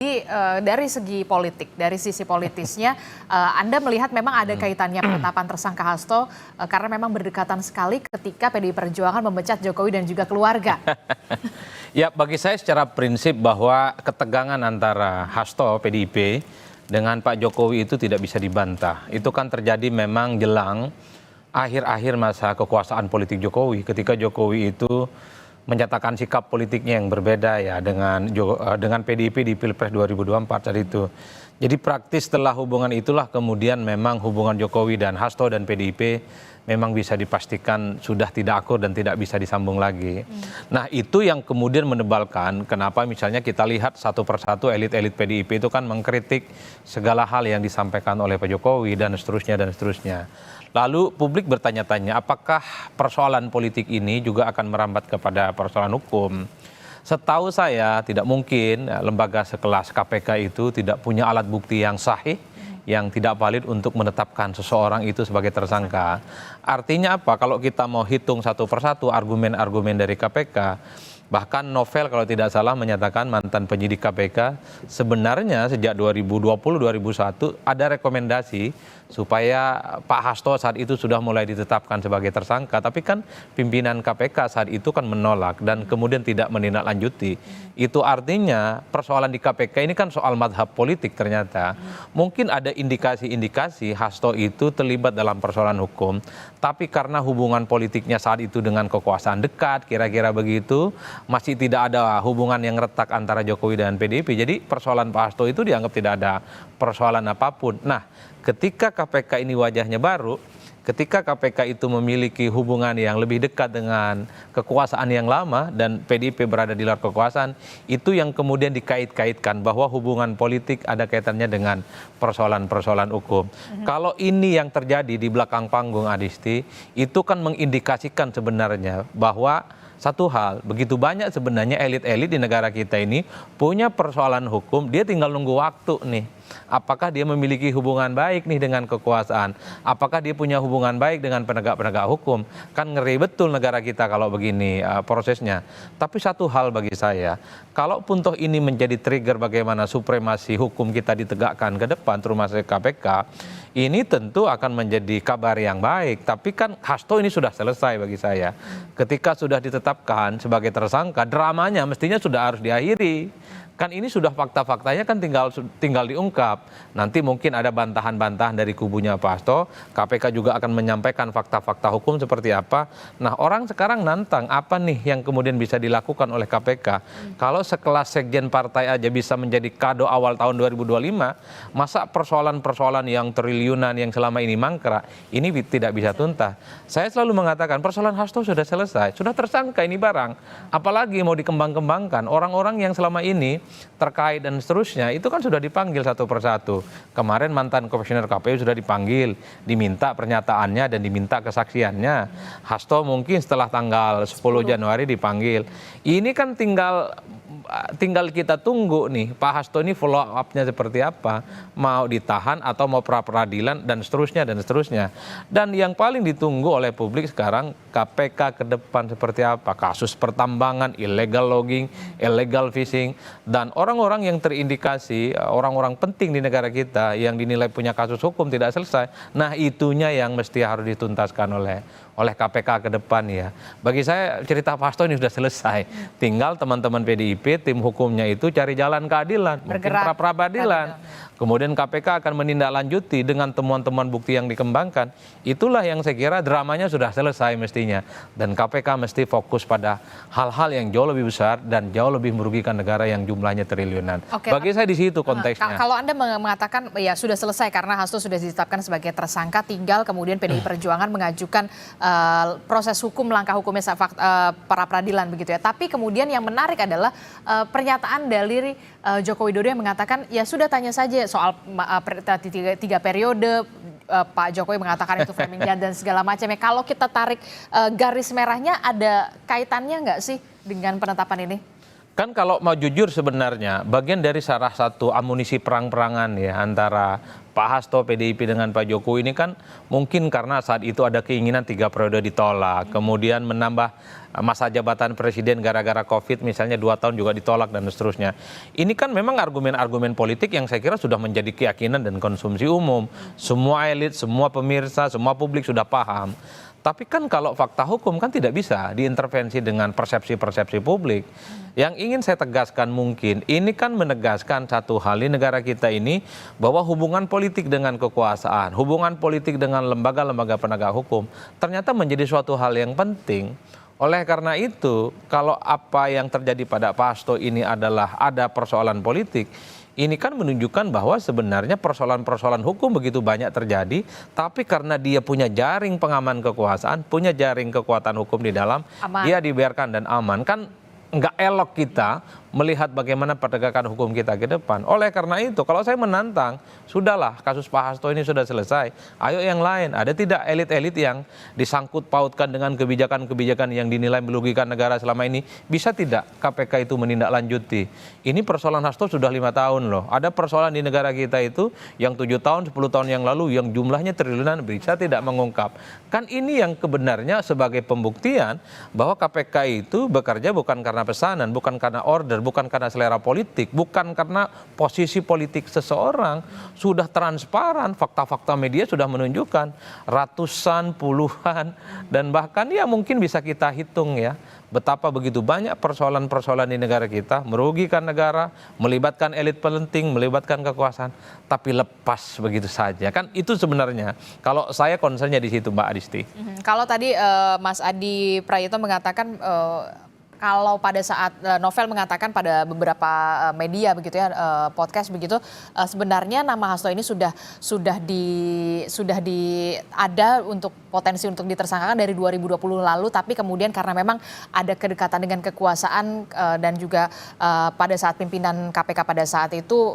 Jadi dari segi politik, dari sisi politisnya, Anda melihat memang ada kaitannya penetapan tersangka Hasto karena memang berdekatan sekali ketika PDI Perjuangan memecat Jokowi dan juga keluarga. Ya, bagi saya secara prinsip bahwa ketegangan antara Hasto PDIP dengan Pak Jokowi itu tidak bisa dibantah. Itu kan terjadi memang jelang akhir-akhir masa kekuasaan politik Jokowi, ketika Jokowi itu menyatakan sikap politiknya yang berbeda ya dengan PDIP di Pilpres 2024 saat itu. Jadi praktis setelah hubungan itulah kemudian memang hubungan Jokowi dan Hasto dan PDIP memang bisa dipastikan sudah tidak akur dan tidak bisa disambung lagi. Nah, itu yang kemudian menebalkan kenapa misalnya kita lihat satu persatu elit-elit PDIP itu kan mengkritik segala hal yang disampaikan oleh Pak Jokowi dan seterusnya dan seterusnya. Lalu publik bertanya-tanya apakah persoalan politik ini juga akan merambat kepada persoalan hukum. Setahu saya tidak mungkin lembaga sekelas KPK itu tidak punya alat bukti yang sahih, yang tidak valid untuk menetapkan seseorang itu sebagai tersangka. Artinya apa? Kalau kita mau hitung satu persatu argumen-argumen dari KPK, bahkan Novel kalau tidak salah menyatakan mantan penyidik KPK sebenarnya sejak 2020-2021 ada rekomendasi supaya Pak Hasto saat itu sudah mulai ditetapkan sebagai tersangka. Tapi kan pimpinan KPK saat itu kan menolak dan kemudian tidak menindaklanjuti. Itu artinya persoalan di KPK ini kan soal madhab politik ternyata. Mungkin ada indikasi-indikasi Hasto itu terlibat dalam persoalan hukum. Tapi karena hubungan politiknya saat itu dengan kekuasaan dekat, kira-kira begitu, masih tidak ada hubungan yang retak antara Jokowi dan PDIP. Jadi persoalan Pak Hasto itu dianggap tidak ada persoalan apapun. Nah, ketika KPK ini wajahnya baru, ketika KPK itu memiliki hubungan yang lebih dekat dengan kekuasaan yang lama dan PDIP berada di luar kekuasaan, itu yang kemudian dikait-kaitkan bahwa hubungan politik ada kaitannya dengan persoalan-persoalan hukum. Kalau ini yang terjadi di belakang panggung, Adisti, itu kan mengindikasikan sebenarnya bahwa satu hal, begitu banyak sebenarnya elit-elit di negara kita ini punya persoalan hukum, dia tinggal nunggu waktu nih. Apakah dia memiliki hubungan baik nih dengan kekuasaan? Apakah dia punya hubungan baik dengan penegak-penegak hukum? Kan ngeri betul negara kita kalau begini prosesnya. Tapi satu hal bagi saya, kalaupun toh ini menjadi trigger bagaimana supremasi hukum kita ditegakkan ke depan, termasuk KPK, ini tentu akan menjadi kabar yang baik. Tapi kan Hasto ini sudah selesai bagi saya. Ketika sudah ditetapkan sebagai tersangka, dramanya mestinya sudah harus diakhiri. Kan ini sudah fakta-faktanya kan tinggal diungkap. Nanti mungkin ada bantahan-bantahan dari kubunya Pak Hasto. KPK juga akan menyampaikan fakta-fakta hukum seperti apa. Nah, orang sekarang nantang apa nih yang kemudian bisa dilakukan oleh KPK. Kalau sekelas sekjen partai aja bisa menjadi kado awal tahun 2025, masa persoalan-persoalan yang triliunan yang selama ini mangkrak, ini tidak bisa tuntas. Saya selalu mengatakan persoalan Hasto sudah selesai, sudah tersangka ini barang. Apalagi mau dikembang-kembangkan, orang-orang yang selama ini terkait dan seterusnya itu kan sudah dipanggil satu persatu. Kemarin mantan komisioner KPU sudah dipanggil, diminta pernyataannya dan diminta kesaksiannya. Hasto mungkin setelah tanggal 10 Januari dipanggil. Ini kan tinggal kita tunggu nih Pak Hasto ini follow up-nya seperti apa, mau ditahan atau mau pra peradilan dan seterusnya dan seterusnya. Dan yang paling ditunggu oleh publik sekarang KPK ke depan seperti apa, kasus pertambangan, illegal logging, illegal fishing, dan orang-orang yang terindikasi orang-orang penting di negara kita yang dinilai punya kasus hukum tidak selesai. Nah, itunya yang mesti harus dituntaskan oleh KPK ke depan ya. Bagi saya cerita Pak Hasto ini sudah selesai. Tinggal teman-teman PDIP, tim hukumnya itu cari jalan keadilan, mungkin pra-peradilan. Kemudian KPK akan menindaklanjuti dengan temuan-temuan bukti yang dikembangkan. Itulah yang saya kira dramanya sudah selesai mestinya. Dan KPK mesti fokus pada hal-hal yang jauh lebih besar dan jauh lebih merugikan negara yang jumlahnya triliunan. Bagi saya di situ konteksnya. Kalau Anda mengatakan ya sudah selesai karena Hasto sudah ditetapkan sebagai tersangka, tinggal kemudian PDI Perjuangan mengajukan proses hukum, langkah hukumnya para peradilan begitu ya. Tapi kemudian yang menarik adalah pernyataan dari Joko Widodo yang mengatakan ya sudah tanya saja soal tiga periode. Pak Jokowi mengatakan itu framing dan segala macamnya. Kalau kita tarik garis merahnya, ada kaitannya nggak sih dengan penetapan ini? Kan kalau mau jujur sebenarnya bagian dari salah satu amunisi perang-perangan ya antara Pak Hasto PDIP dengan Pak Jokowi ini kan mungkin karena saat itu ada keinginan 3 periode ditolak, kemudian menambah masa jabatan presiden gara-gara COVID misalnya 2 tahun juga ditolak dan seterusnya. Ini kan memang argumen-argumen politik yang saya kira sudah menjadi keyakinan dan konsumsi umum. Semua elit, semua pemirsa, semua publik sudah paham. Tapi kan kalau fakta hukum kan tidak bisa diintervensi dengan persepsi-persepsi publik. Yang ingin saya tegaskan mungkin, ini kan menegaskan satu hal di negara kita ini, bahwa hubungan politik dengan kekuasaan, hubungan politik dengan lembaga-lembaga penegak hukum, ternyata menjadi suatu hal yang penting. Oleh karena itu, kalau apa yang terjadi pada Pak Hasto ini adalah ada persoalan politik, ini kan menunjukkan bahwa sebenarnya persoalan-persoalan hukum begitu banyak terjadi, tapi karena dia punya jaring pengaman kekuasaan, punya jaring kekuatan hukum di dalam, Aman. dia dibiarkan dan aman. Kan nggak elok kita melihat bagaimana penegakan hukum kita ke depan. Oleh karena itu, kalau saya menantang, sudahlah kasus Pak Hasto ini sudah selesai. Ayo yang lain, ada tidak elit-elit yang disangkut pautkan dengan kebijakan-kebijakan yang dinilai merugikan negara selama ini? Bisa tidak KPK itu menindaklanjuti? Ini persoalan Hasto sudah 5 tahun loh. Ada persoalan di negara kita itu yang 7 tahun, 10 tahun yang lalu yang jumlahnya triliunan bisa tidak mengungkap. Kan ini yang kebenarnya sebagai pembuktian bahwa KPK itu bekerja bukan karena pesanan, bukan karena order, bukan karena selera politik, bukan karena posisi politik seseorang. Sudah transparan, fakta-fakta media sudah menunjukkan ratusan, puluhan, dan bahkan ya mungkin bisa kita hitung ya, betapa begitu banyak persoalan-persoalan di negara kita, merugikan negara, melibatkan elit penting, melibatkan kekuasaan, tapi lepas begitu saja. Kan itu sebenarnya, kalau saya concernnya di situ Mbak Adisti. Kalau tadi Mas Adi Prayitno mengatakan kalau pada saat Novel mengatakan pada beberapa media begitu ya, podcast begitu, sebenarnya nama Hasto ini sudah ada untuk potensi untuk ditersangkakan dari 2020 lalu, tapi kemudian karena memang ada kedekatan dengan kekuasaan dan juga pada saat pimpinan KPK pada saat itu